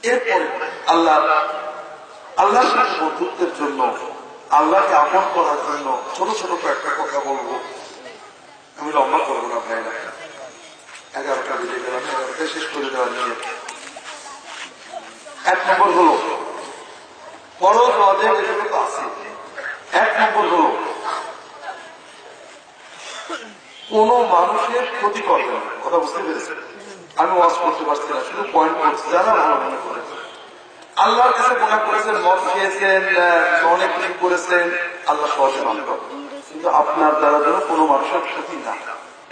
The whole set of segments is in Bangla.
এরপরে আল্লাহর সাথে বন্ধুত্বের জন্য, আল্লাহকে আপন করার জন্য ছোট ছোট কয়েকটা কথা বলবো। আমি লম্বা করবো না ভাইরা, 11টা বেজে গেলাম, 11টা শেষ করে দেওয়া নিয়ে। 1 নম্বর হলো ফরজ ওয়াজিব, এগুলো তো আছে। 1 নম্বর হলো কোন মানুষের ক্ষতি করবে না। কথা বুঝতে পেরেছেন? আমি ওয়াজ করতে পারছি না, শুধু পয়েন্ট করছি, যারা ভালো মনে করে। আল্লাহর কাছে গুনাহ করেছেন, মদ খেয়েছেন, অনেক কিছু করেছেন, আল্লাহ সহজে মাফ করবেন, কিন্তু আপনার দ্বারা যেন কোনো মানুষের ক্ষতি না,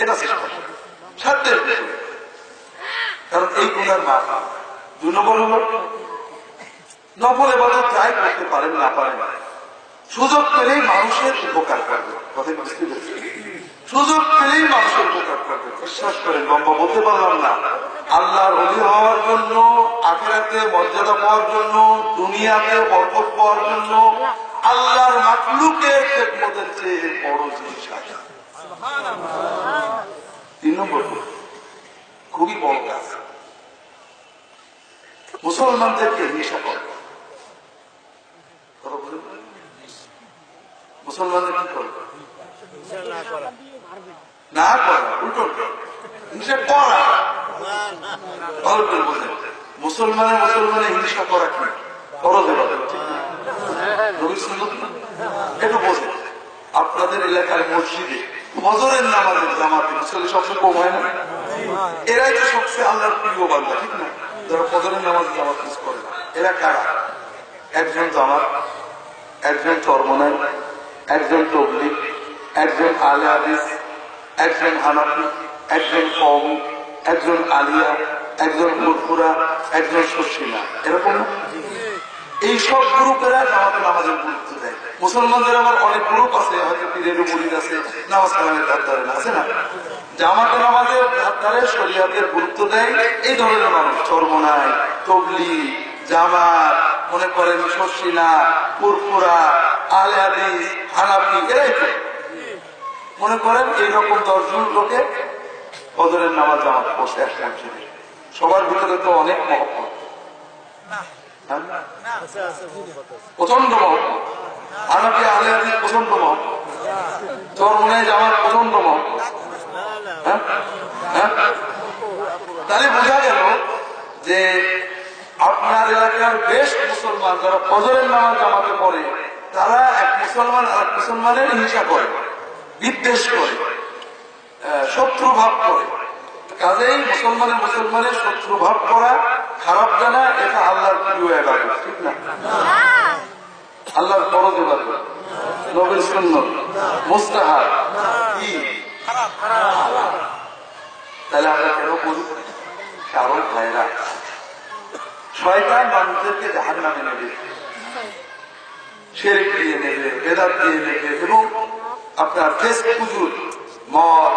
এটা চেষ্টা করবেন সাধ্যের বিষয়, কারণ এই গুনার মাফ। 2 নম্বর হলো নফল ইবাদত যাই করতে পারেন না পারেন, সুযোগ পেলেই মানুষের উপকার করবে। কথা বুঝতে পেরেছেন? সুযোগ পেলেই মানুষের উপকার করবে। বিশ্বাস করেন, লম্বা বলতে পারলাম না। আল্লাহর ওলি হওয়ার জন্য, আখিরাতে মর্যাদা পাওয়ার জন্য, দুনিয়াতে বরকত পাওয়ার জন্য আল্লাহর মাখলুকের খেদমতের চেয়ে বড় জিনিস আছে। 3 নম্বর খুবই বড় কাজ, মুসলমানদেরকে হিংসা করে। মুসলমানদের কি করবে? না করা, উল্টো হিংসা করা। মুসলমানের হিংসা করা কি ফরজ ইবাদত, ঠিক না? নবীর সুন্নাত না, এটা বোঝে। আপনাদের এলাকার মসজিদে ফজরের নামাজের জামাতে মুসল্লি সবচেয়ে কম হয় না? এরাই তো সবচেয়ে আল্লাহর প্রিয় বান্দা, ঠিক না? যারা ফজরের নামাজের জামাত মিস করে না, এরা কারা? একজন জামাত, একজন চরমনাই, একজন তবলিগ, একজন আলে হাদিস, একজন হানাফি, একজন কওমি, একজন আলিয়া, একজন ফুরফুরা, একজন শশিনা, এরকম না? এই সব গ্রুপেরা জামাতে নামাজের গুরুত্ব দেয়। মুসলমানদের আবার অনেক গ্রুপ আছে, হয়তো পীরের মুরিদ আছে, নামাজ কালামের ধার ধারে না, আছে না? জামাতে নামাজের ধার ধারে শরিয়াতের গুরুত্ব দেয় এই ধরনের মানুষ, চরমনাই, তবলিগ, জামাত, মনে করেন শশিনা, ফুরফুরা, আলে হাদিস, হানাফি, এরাই মনে করেন এইরকম 10 জন লোকে ফজরের নামাজ জামাত পড়ছে এক মসজিদে। সবার ভিতরে তো অনেক মহব্বত, প্রচন্ড মহব্বত। হানাফি আলে হাদিস প্রচন্ড মহব্বত, চরমনাই জামাত প্রচন্ড মহব্বত। তাহলে বোঝা গেল যে আপনার এলাকার বেশ মুসলমান যারা ফজরের নামাজ জামাতে পড়ে, তারা এক মুসলমান আর এক মুসলমানের হিংসা করে, বিদ্বেষ করে, শত্রু ভাব করে। কাজেই মুসলমানের শত্রু ভাব করা, খারাপ জানা, এটা আল্লাহর প্রিয় ইবাদত, ঠিক না? আল্লাহর ফরজ ইবাদত, নবীর সুন্নাত, মুস্তাহাব। কি তাহলে আমরা কেন বলি? কারণ ভাইরা, শয়তান মানুষদেরকে জাহান্নামে নেবে, শিরক দিয়ে নেবে, বেদাত দিয়ে নেবে, এবং আপনার ফেস পুজুর, মদ,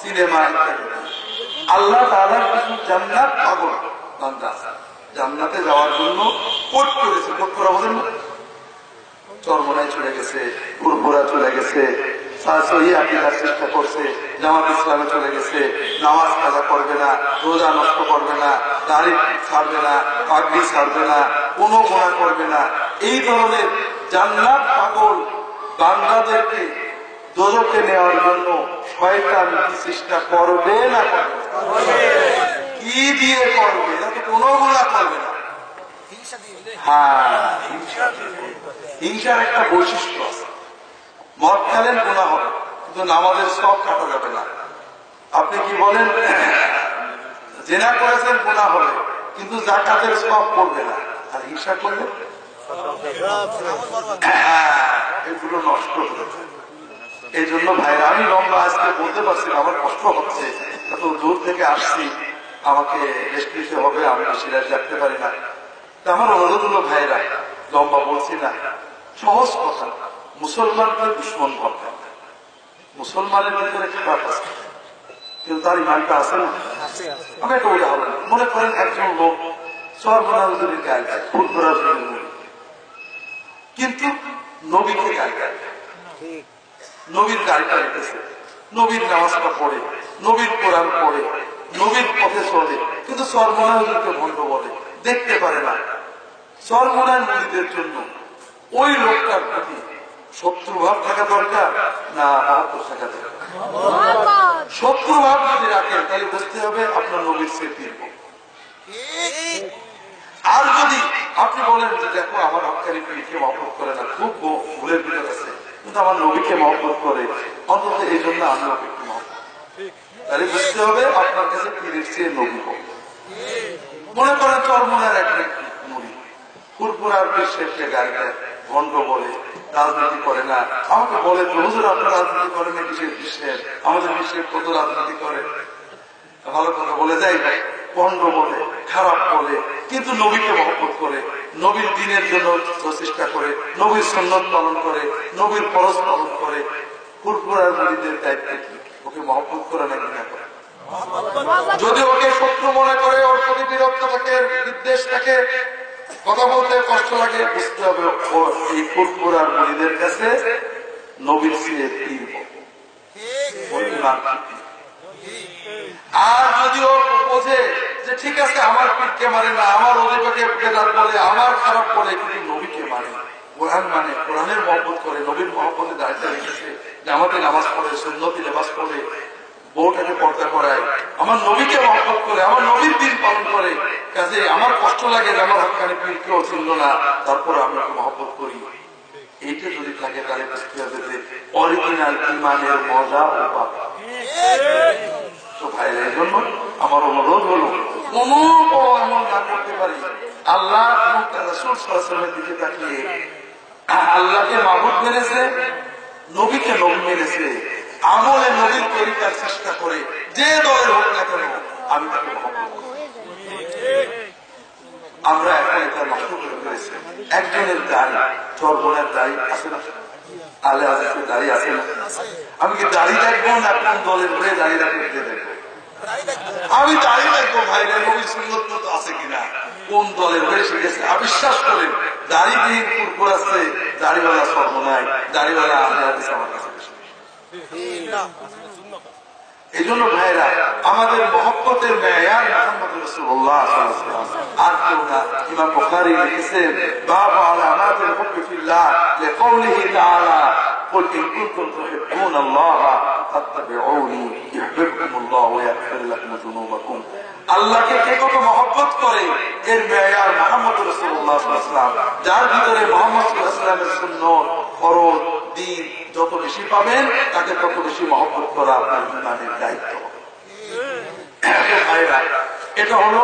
সিনেমা ইত্যাদি। আল্লাহ তাআলার কিছু জান্নাত পাগল বান্দা জান্নাতে যাওয়ার জন্য কোট করেছে। কোট করা বলেন না? চরমনায় চলে গেছে, ফুরফুরা চলে গেছে, সহি আকীদার চেষ্টা করছে, জামাত ইসলামে চলে গেছে, নামাজ কাজা করবে না, রোজা নষ্ট করবে না, দাড়ি ছাড়বে না, পাগড়ি ছাড়বে না, কোনো গুনাহ করবে না। এই ধরনের জান্নাত পাগল বান্দাদেরকে দোজখে নেওয়ার জন্য শয়তান চেষ্টা করবে না? কি দিয়ে করবে? যাতে কোনো গুনাহ করবে না। হ্যাঁ, হিংসার একটা বৈশিষ্ট্য আছে। মদ খেলেন গুনাহ হবে, কিন্তু নামাজের সব কাটা যাবে না। আপনি কি বলেন? জেনা করেছেন গুনাহ হবে, কিন্তু যাকাতের সব করবে না। আর হিংসা করলে এগুলো নষ্ট হবে। এই জন্য ভাইরা, আমি লম্বা আজকে বলতে পারছি না, আমার কষ্ট হচ্ছে, এত দূর থেকে আসছি, আমাকে রেস্ট নিতে হবে, আমি সিরাজ রাখতে পারি না। আমার অনুরোধ হলো ভাইরা, লম্বা বলছি না, সহজ কথা, মুসলমানকে দুশ্মন ভাববেন। মুসলমানের ভিতরে খারাপ আছে, কিন্তু তার ইমানটা আছে না। আমি একটা উদাহরণ, মনে করেন একজন লোক সর্বনাজের গায়ে গায়, ফুরফুরা, কিন্তু নবীকে গায়ে গায়, নবীর গাড়িটা রেখেছে, নবীর নামাজটা পড়ে, নবীর কোরআন পড়ে, নবীর পথে চলে, কিন্তু সর্বনাজকে ভণ্ড বলে, দেখতে পারে না, চরমোনায় মুরিদের জন্য ওই লোকটার প্রতি শত্রুভাব থাকা দরকার না মহব্বত থাকা দরকার? শত্রুভাব যদি রাখেন তাহলে বুঝতে হবে আপনার নবীর স্মৃতি। আর যদি আপনি বলেন যে দেখো আমার হক্কানি পীরকে মহব্বত করে না, খুব ভুলের ভিতর আছে, কিন্তু আমার নবীকে মহব্বত করে, অন্তত এই জন্য আমি নবীকে মহব্বত, তাহলে বুঝতে হবে আপনার কাছে পীরের চেয়ে নবী হোক। মনে করেন চরমোনার এক মুড়ি ফুরফুরার বিশ্বের গাড়িটা ভণ্ড বলে, রাজনীতি করে না, আমাকে বলে হুজুর আপনার রাজনীতি করে না কিসের বিশ্বের, আমাদের বিশ্বের কত রাজনীতি করে, ভালো কথা বলে যাই ভাই, ভণ্ড বলে, খারাপ বলে, কিন্তু নবীকে মহব্বত করে, নবীর দিনের জন্য প্রচেষ্টা করে, নবীর সুন্নত পালন করে, নবীর ফরজ পালন করে, ফুরফুরার মুড়িদের দায়িত্ব কি? ওকে মহব্বত করে না কিনা করে? যদি ওকে শত্রু মনে করে, ওর প্রতি বিরক্ত থাকে, বিদ্বেষ থাকে, কথা বলতে কষ্ট লাগে, বুঝতে হবে এই ফুরফুরার মুরিদের কাছে নবীর চেয়ে পীর। আর যদি ও বোঝে যে ঠিক আছে আমার পীরকে মানে না, আমার অধিপকে বেদাত বলে, আমার খারাপ বলে, কিন্তু নবীকে মানে, কোরআন মানে, কোরআনের মহব্বত করে, নবীর মহব্বতে দায়িত্ব রেখেছে, জামাতে নামাজ পড়ে, সুন্নতি লেবাস পড়ে, বউটাকে পর্দা করায়, আমার নবীকে মহব্বত করে, আমার নবীর দিন পালন করে, কাজে আমার কষ্ট লাগে যে আমার হক্কানি পীরকেও চিনল না, তারপর আমি মহব্বত করি, এইটা যদি থাকে তাহলে বুঝতে হবে যে অরিজিনাল ইমানের মজা ও পাবে। তো ভাইরা, এই জন্য আমার অনুরোধ হলো কোনো এমন না করতে পারি আল্লাহ এবং তার রাসূল সাল্লাল্লাহু আলাইহি ওয়াসাল্লামের দিকে তাকিয়ে আল্লাহকে মাবুদ মেনেছে, নবীকে নবী মেনেছে, আমলে নবীর তরিকার চেষ্টা করে, যে দলের হোক না কেন আমি তাকে মহব্বত করি। আমরা এখন এটা নষ্ট করে ফেলেছি। একজনের দাড়ি, চরমোনার দাড়ি আছে না, আলে আজকে দাড়ি আছে না, আমি কি দাড়ি দেখবো না কোন দলের হয়ে দাড়ি রাখতে দেখবো? আমি দাড়ি দেখবো ভাইরা নবীর সুন্নত মতো আছে কিনা, কোন দলের হয়ে শিখেছে। অবিশ্বাস করেন দাড়িবিহীন কুরকুর আছে, দাড়িওয়ালা চরমোনায়, দাড়িওয়ালা আলে আজকে আমার কাছে। এই জন্য ভাইরা আমাদের মহব্বতের মেয়ার মুহাম্মদ রাসূলুল্লাহ সাল্লাল্লাহু আলাইহি ওয়াসাল্লাম, আর কেউ না। ইমাম বুখারী লিখেছেন বাবু আলামাতিল হুব্বি ফিল্লাহ লিকাউলিহি তাআলা قل إن كنتم تحبون الله فاتبعوني يحببكم الله ويغفر لكم ذنوبكم। আল্লাহকে কে কত মহব্বত করে এর মেয়ার মুহাম্মদ রাসূলুল্লাহ সাল্লাল্লাহু আলাইহি ওয়াসাল্লাম, যার ভিতরে মুহাম্মদ সাল্লাল্লাহু আলাইহি ওয়াসাল্লামের সুন্নাত, ফরজ, দ্বীন যত বেশি পাবেন তাকে তত বেশি মহব্বত করা আপনার ইমানের দায়িত্ব। এটা হলো